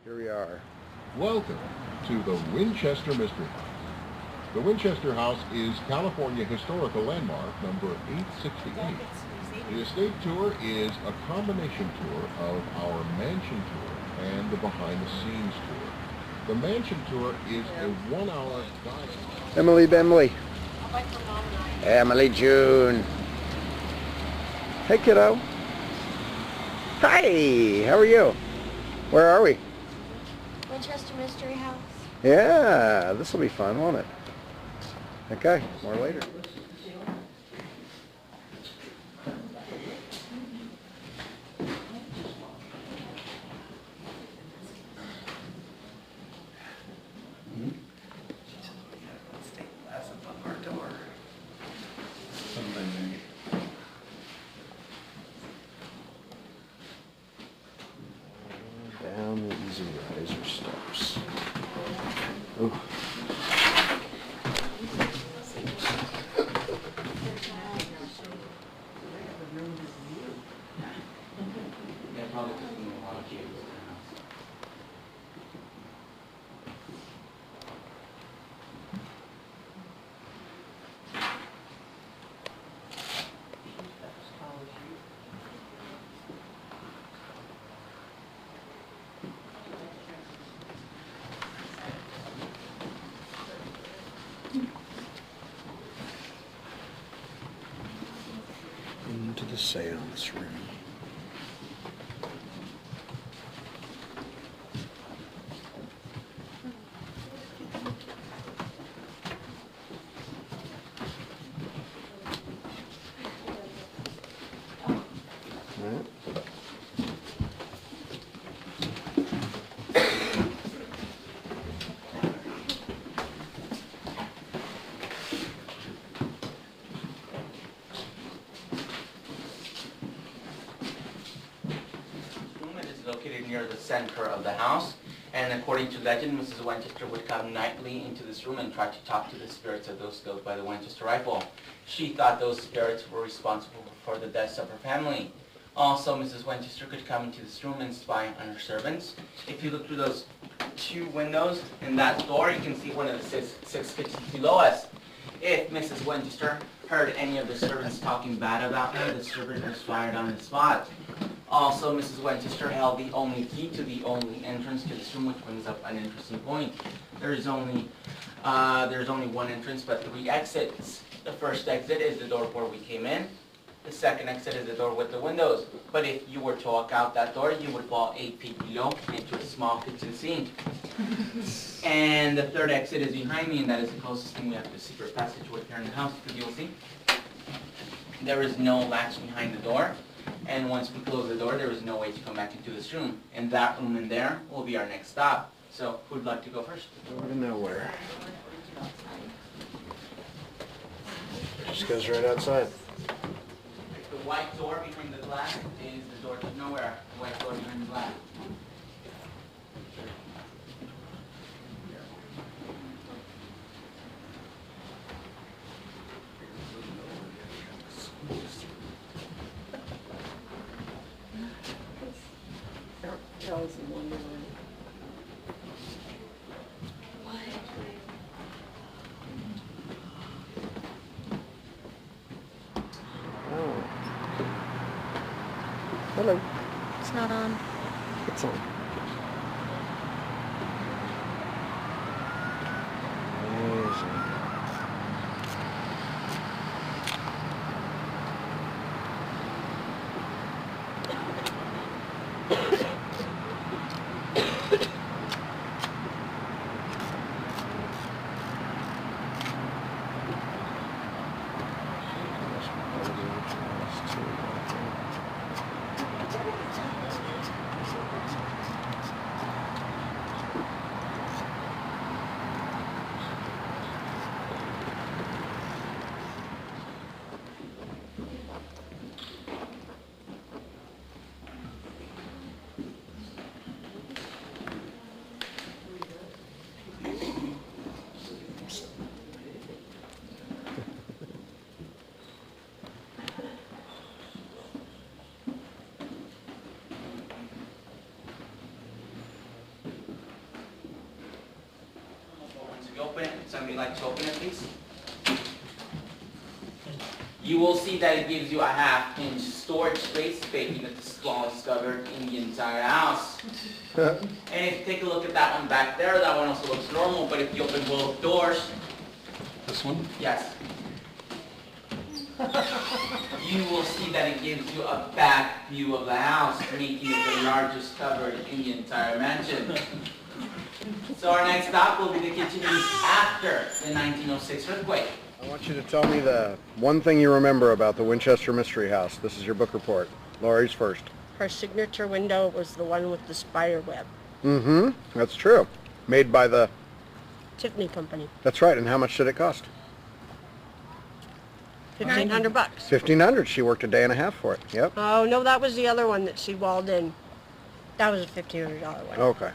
Here we are. Welcome to the Winchester Mystery House. The Winchester House is California Historical Landmark number 868. The estate tour is a combination tour of our mansion tour and the behind-the-scenes tour. The mansion tour is a 1-hour guide. Emily June. Hey, kiddo. Hi, how are you? Where are we? Winchester Mystery House. Yeah, this will be fun, won't it? Okay, more later. Down the easy riser steps. Ooh. Into the seance room. Right. Located near the center of the house, and according to legend, Mrs. Winchester would come nightly into this room and try to talk to the spirits of those killed by the Winchester rifle. She thought those spirits were responsible for the deaths of her family. Also, Mrs. Winchester could come into this room and spy on her servants. If you look through those two windows in that door, you can see one of the six kitchens below us. If Mrs. Winchester heard any of the servants talking bad about her, the servant was fired on the spot. Also, Mrs. Winchester held the only key to the only entrance to this room, which brings up an interesting point. There's only one entrance, but 3 exits. The first exit is the door where we came in. The second exit is the door with the windows. But if you were to walk out that door, you would fall 8 feet below into a small kitchen sink. And the third exit is behind me, and that is the closest thing we have to the secret passageway here in the house, because you'll see there is no latch behind the door. And once we close the door, there is no way to come back into this room. And that room in there will be our next stop. So, who'd like to go first? Over to nowhere. Just goes right outside. The white door behind the glass is the door to nowhere. The white door behind the glass. Alice in Wonderland. Oh. Hello. It's not on. It's on. Amazing. open it. Somebody like to open it, please? You will see that it gives you a half-inch storage space, making it the smallest cupboard in the entire house. And if you take a look at that one back there, that one also looks normal, but if you open both doors, This one? yes, you will see that it gives you a back view of the house, making it the largest cupboard in the entire mansion. So our next stop will be the kitchen use after the 1906 earthquake. I want you to tell me the one thing you remember about the Winchester Mystery House. This is your book report. Laurie's first. Her signature window was the one with the spider web. Mm-hmm. That's true. Made by the... Tiffany Company. That's right. And how much did it cost? $1,500. $1,500. She worked a day and a half for it. Yep. Oh, no, that was the other one that she walled in. That was a $1,500 one. Okay.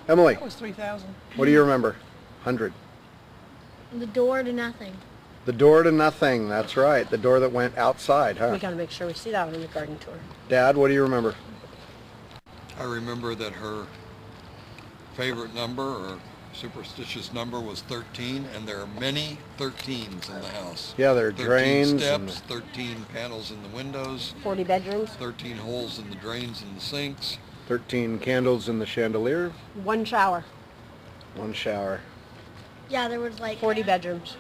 Emily, That was 3,000. what do you remember? 100. The door to nothing. The door to nothing. That's right. The door that went outside, huh? We gotta make sure we see that one in the garden tour. Dad, what do you remember? I remember that her favorite number or superstitious number was 13, and there are many 13s in the house. Yeah, there are 13 drains. steps, 13 panels in the windows, 40 bedrooms, 13 holes in the drains and the sinks. 13 candles in the chandelier. 1 shower, 1 shower. Yeah, there was like 40 bedrooms.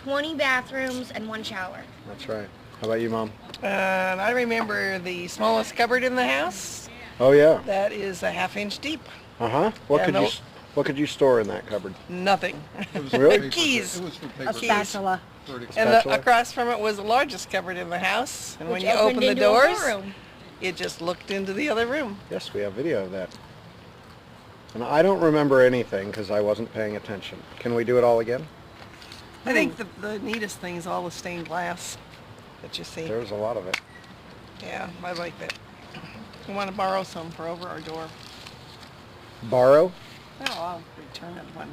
20 bathrooms and 1 shower. That's right. How about you, Mom? And I remember the smallest cupboard in the house. Oh, yeah. That is a half-inch deep. Uh-huh. What Yeah, could no- what could you store in that cupboard? Nothing. It was for Really? paper- Keys. It was for A paper. spatula. And Spatula? across from it was the largest cupboard in the house. And when Which you opened opened the into a doors, ballroom. it just looked into the other room. Yes, we have video of that. And I don't remember anything because I wasn't paying attention. Can we do it all again? I think the neatest thing is all the stained glass that you see. There's a lot of it. Yeah, I like that. I want to borrow some for over our door. Borrow? No, I'll return it when,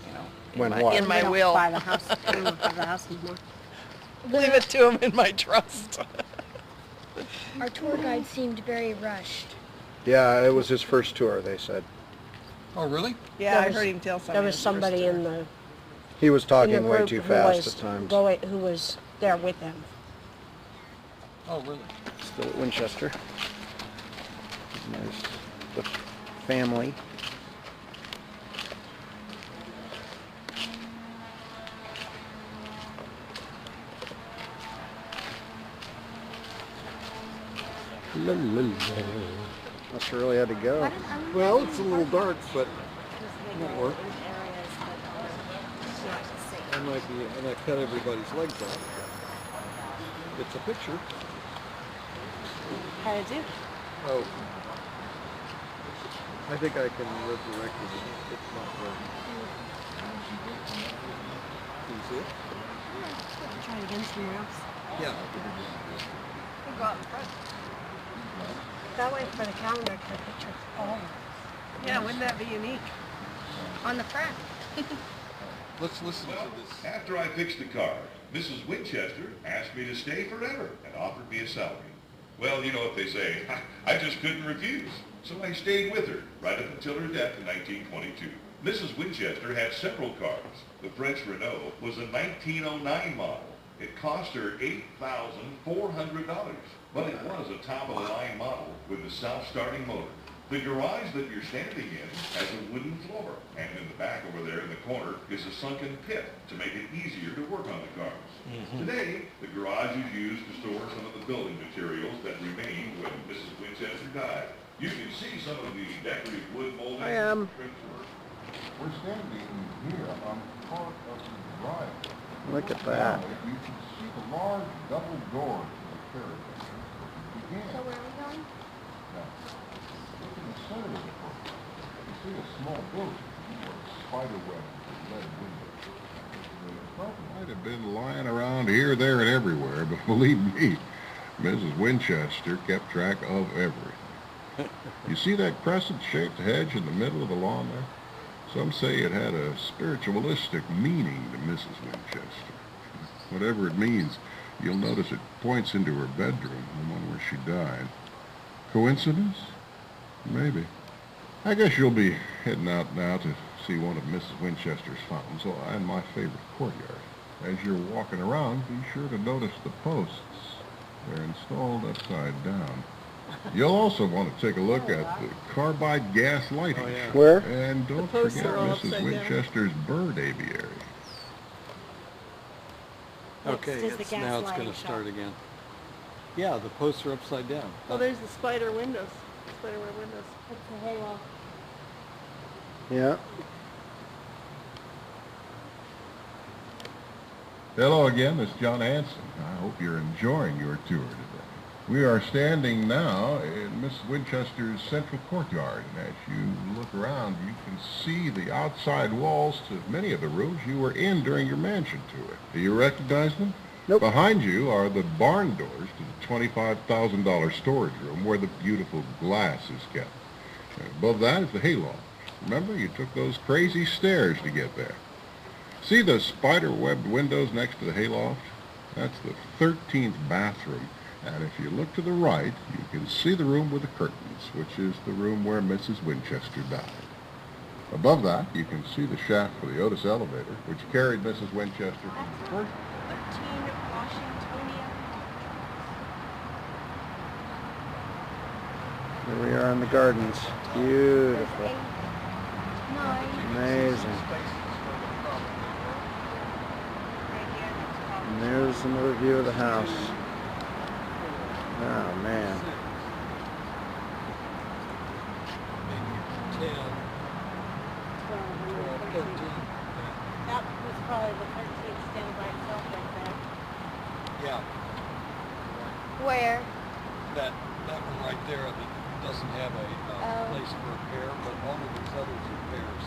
you know, When my, what? in my We don't will. buy the house. We don't have the house anymore. Leave it to him in my trust. Our tour guide seemed very rushed. Yeah, it was his first tour, they said. Oh, really? Yeah, There I was- heard him tell somebody. There was somebody in the He was in talking the way group too who fast was at times. who was there with him. Oh, really? Still at Winchester. Nice. The family. La, la, la. Must really had to go. Well, it's a little dark, but won't work. I might be, and I cut everybody's legs off. It's a picture. How did you? Oh. I think I can resurrect it. It's not working. Can you see it? Try it again somewhere else. Yeah. Go out in front. That way for the calendar, to picture all of it. Yeah, wouldn't that be unique? On the front. Let's listen to this. After I fixed the car, Mrs. Winchester asked me to stay forever and offered me a salary. Well, you know what they say, I just couldn't refuse. So I stayed with her right up until her death in 1922. Mrs. Winchester had several cars. The French Renault was a 1909 model. It cost her $8,400, but it was a top-of-the-line model with a self-starting motor. The garage that you're standing in has a wooden floor, and in the back over there in the corner is a sunken pit to make it easier to work on the cars. Today, the garage is used to store some of the building materials that remained when Mrs. Winchester died. You can see some of the decorative wood molding. I am. We're standing here on part of the driveway. Look at Now, that. if you can see the large double doors to the carriage, begin. So where are we going? Now, look in the center of the book. You see a small building with spider web and lead windows. The carpet might have been lying around here, there, and everywhere, but believe me, Mrs. Winchester kept track of everything. You see that crescent-shaped hedge in the middle of the lawn there? Some say it had a spiritualistic meaning to Mrs. Winchester. Whatever it means, you'll notice it points into her bedroom, the one where she died. Coincidence? Maybe. I guess you'll be heading out now to see one of Mrs. Winchester's fountains and my favorite courtyard. As you're walking around, be sure to notice the posts. They're installed upside down. You'll also want to take a look at the carbide gas lighting. Oh, yeah. Where? And don't posts forget are all Mrs. upside down. Winchester's bird aviary. Okay, Does the gas now it's lighting going to show? start again. Yeah, the posts are upside down. Well, there's the spider windows. Spiderweb windows. It's a halo. Yeah. Hello again, this is John Hanson. I hope you're enjoying your tour today. We are standing now in Mrs. Winchester's central courtyard, and as you look around, you can see the outside walls to many of the rooms you were in during your mansion tour. Do you recognize them? Nope. Behind you are the barn doors to the $25,000 storage room where the beautiful glass is kept. And above that is the hayloft. Remember, you took those crazy stairs to get there. See the spider-webbed windows next to the hayloft? That's the 13th bathroom. And if you look to the right, you can see the room with the curtains, which is the room where Mrs. Winchester died. Above that, you can see the shaft for the Otis elevator, which carried Mrs. Winchester from the first. 13 Washingtonia. Here we are in the gardens. Beautiful. 9. Amazing. And there's another view of the house. Oh, man. 10, 12, 13. That was probably the 13th standing by itself right there. Yeah, Where? that one right there that doesn't have a place for a pair, but all of these others are pairs.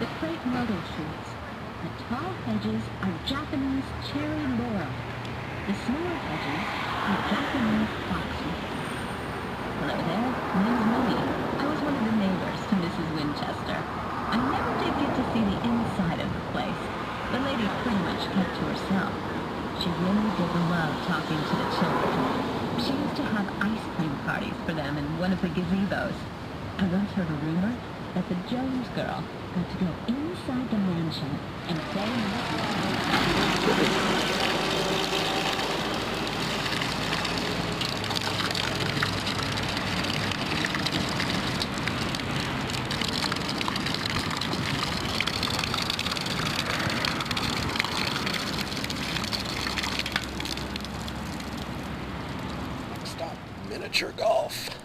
The crepe myrtle trees. The tall hedges are Japanese cherry laurel. The smaller hedges are Japanese boxwood. Hello there, my name's Millie. I was one of the neighbors to Mrs. Winchester. I never did get to see the inside of the place. The lady pretty much kept to herself. She really did love talking to the children. She used to have ice cream parties for them in one of the gazebos. I once heard a rumor that the Jones girl got to go inside the mansion and play Stop miniature golf.